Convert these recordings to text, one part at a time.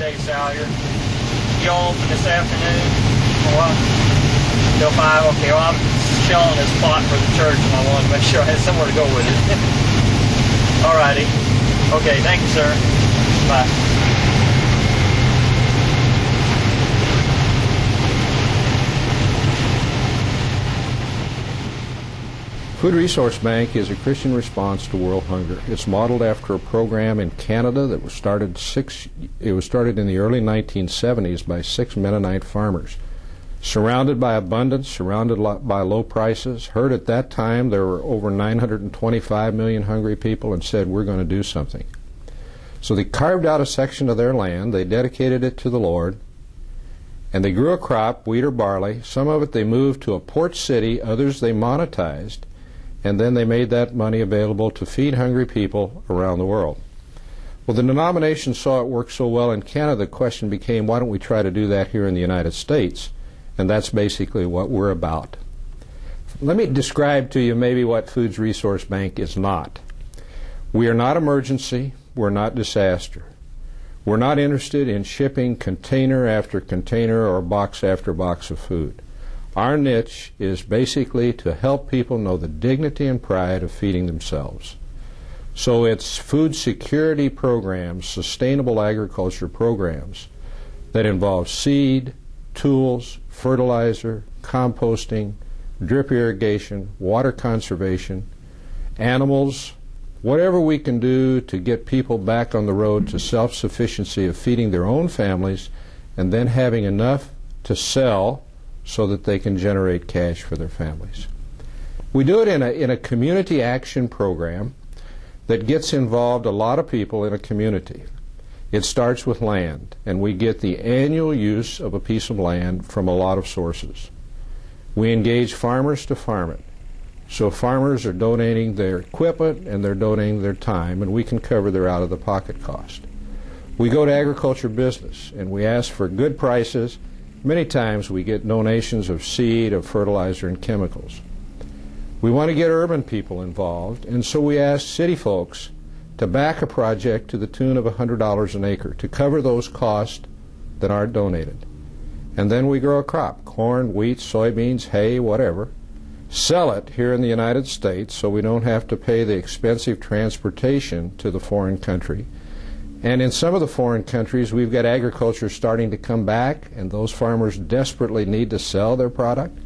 Dave Salyer. You all open this afternoon? Or what? Till 5? Okay, well, I'm shelling this plot for the church, and I wanted to make sure I had somewhere to go with it. All righty. Okay, thank you, sir. Bye. Food Resource Bank is a Christian response to world hunger. It's modeled after a program in Canada that was started in the early 1970s by 6 Mennonite farmers. Surrounded by abundance, surrounded by low prices, heard at that time there were over 925 million hungry people and said, we're going to do something. So they carved out a section of their land, they dedicated it to the Lord, and they grew a crop, wheat or barley. Some of it they moved to a port city, others they monetized, and then they made that money available to feed hungry people around the world. Well, the denomination saw it work so well in Canada, the question became, why don't we try to do that here in the United States? And that's basically what we're about. Let me describe to you maybe what Food Resource Bank is not. We are not emergency, we're not disaster. We're not interested in shipping container after container or box after box of food. Our niche is basically to help people know the dignity and pride of feeding themselves. So it's food security programs, sustainable agriculture programs that involve seed, tools, fertilizer, composting, drip irrigation, water conservation, animals, whatever we can do to get people back on the road to self-sufficiency of feeding their own families and then having enough to sell so that they can generate cash for their families. We do it in a community action program that gets involved a lot of people in a community. It starts with land, and we get the annual use of a piece of land from a lot of sources. We engage farmers to farm it. So farmers are donating their equipment and they're donating their time, and we can cover their out-of-the-pocket cost. We go to agriculture business, and we ask for good prices. Many times we get donations of seed, of fertilizer, and chemicals. We want to get urban people involved, and so we ask city folks to back a project to the tune of $100 an acre to cover those costs that aren't donated. And then we grow a crop, corn, wheat, soybeans, hay, whatever, sell it here in the United States so we don't have to pay the expensive transportation to the foreign country. And in some of the foreign countries, we've got agriculture starting to come back, and those farmers desperately need to sell their product.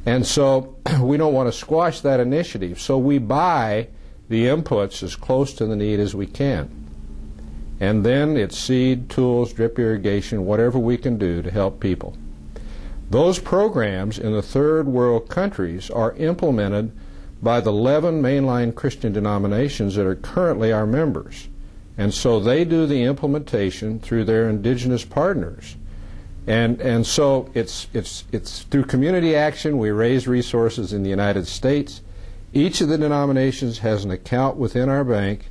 And so we don't want to squash that initiative, so we buy the inputs as close to the need as we can. And then it's seed, tools, drip irrigation, whatever we can do to help people. Those programs in the third world countries are implemented by the 11 mainline Christian denominations that are currently our members. And so they do the implementation through their indigenous partners. And so it's through community action. We raise resources in the United States. Each of the denominations has an account within our bank,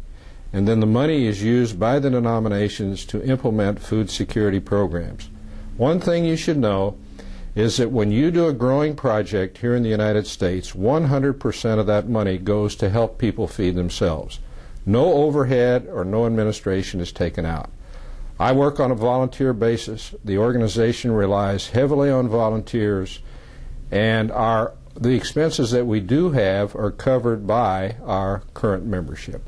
and then the money is used by the denominations to implement food security programs. One thing you should know is that when you do a growing project here in the United States, 100% of that money goes to help people feed themselves. No overhead or no administration is taken out. I work on a volunteer basis. The organization relies heavily on volunteers, and the expenses that we do have are covered by our current membership.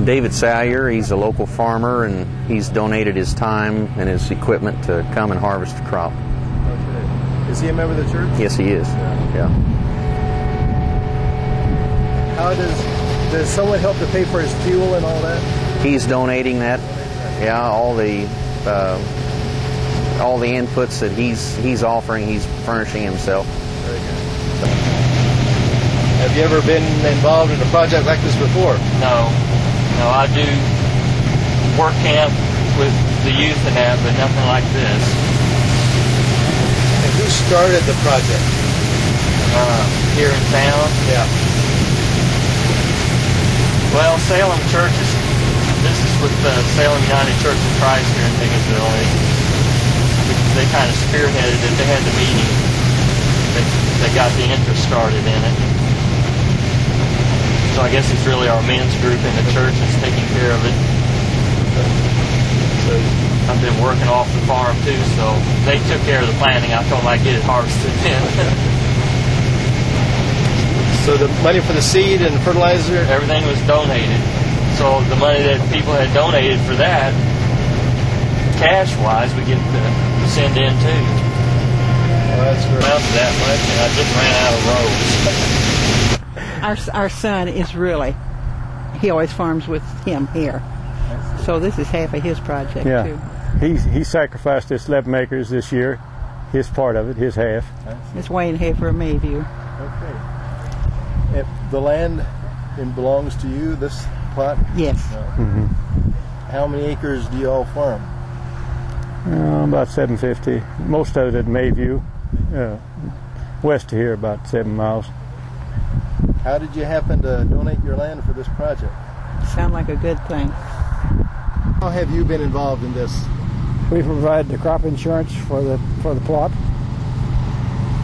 David Salyer, he's a local farmer, and he's donated his time and his equipment to come and harvest the crop. Okay. Is he a member of the church? Yes, he is. Yeah. How does someone help to pay for his fuel and all that? He's donating that. Yeah, all the inputs that he's offering, he's furnishing himself. Very good. Have you ever been involved in a project like this before? No, I do work camp with the youth and that, but nothing like this. And who started the project? Here in town? Yeah. Well, Salem churches, this is with the Salem United Church of Christ here in Higginsville. They kind of spearheaded it. They had the meeting. They got the interest started in it. So I guess it's really our men's group in the church that's taking care of it. So I've been working off the farm too, so they took care of the planting. I told them I'd get it harvested then. So the money for the seed and fertilizer? Everything was donated. So the money that people had donated for that, cash-wise, we get to send in too. Well, that's great. Amounts that much, and I just ran out of rows. Our son is really, he always farms with him here. So this is half of his project too. He sacrificed his 11 acres this year, his part of it, his half. It's Wayne Hafer of Mayview. Okay. If the land belongs to you, this plot? Yes. Mm-hmm. How many acres do you all farm? About 750. Most of it at Mayview. West of here, about 7 miles. How did you happen to donate your land for this project? Sound like a good thing. How have you been involved in this? We provide the crop insurance for the plot.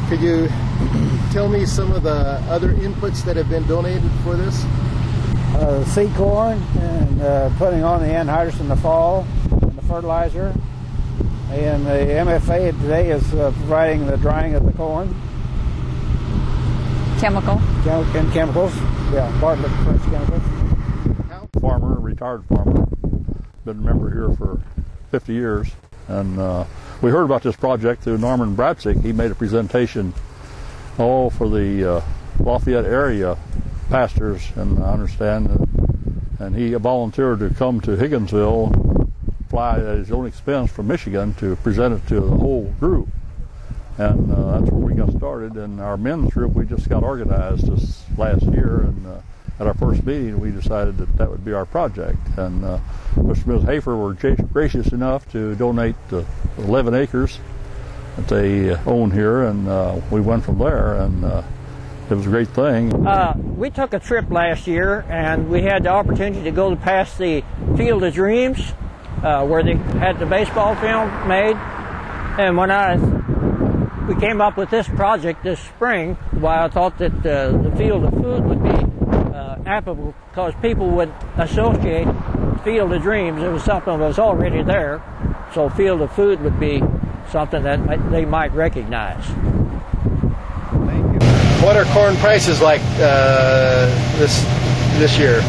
Could you tell me some of the other inputs that have been donated for this? Seed corn and putting on the anhydrous in the fall, and the fertilizer. And the MFA today is providing the drying of the corn. Chemicals. Yeah, Bartlett Fresh Chemicals. Farmer, retired farmer. Been a member here for 50 years. And we heard about this project through Norman Bratzik. He made a presentation all for the Lafayette area pastors, and I understand. And he volunteered to come to Higginsville, fly at his own expense from Michigan to present it to the whole group. And that's where we got started. And our men's group, we just got organized this last year, and at our first meeting we decided that would be our project. And Mr. and Ms. Hafer were gracious enough to donate 11 acres that they own here, and we went from there, and it was a great thing. We took a trip last year, and we had the opportunity to go past the Field of Dreams, where they had the baseball field made. And when we came up with this project this spring, why I thought that the Field of Food would be applicable, because people would associate Field of Dreams. It was something that was already there, so Field of Food would be something that they might recognize. Thank you. What are corn prices like this year?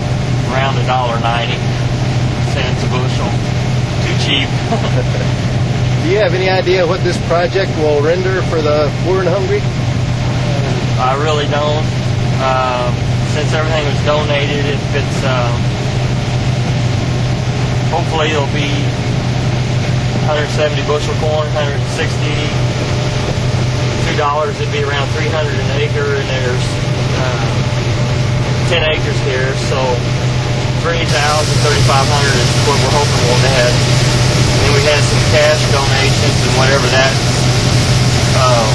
Around $1.90 a bushel. Too cheap. Do you have any idea what this project will render for the poor and hungry? I really don't. Since everything was donated, if it's hopefully it'll be 170 bushel corn, 160, $2, it'd be around 300 an acre, and there's 10 acres here, so 3,000, 3,500 is what we're hoping we'll have. And then we had some cash donations, and whatever that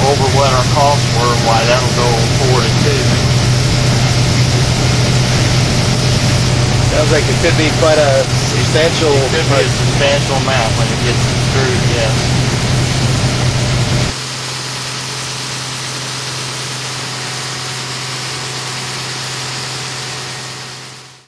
over what our costs were, why that'll go forward too. Sounds like it could be quite a substantial. It could be a substantial amount when it gets through, yes.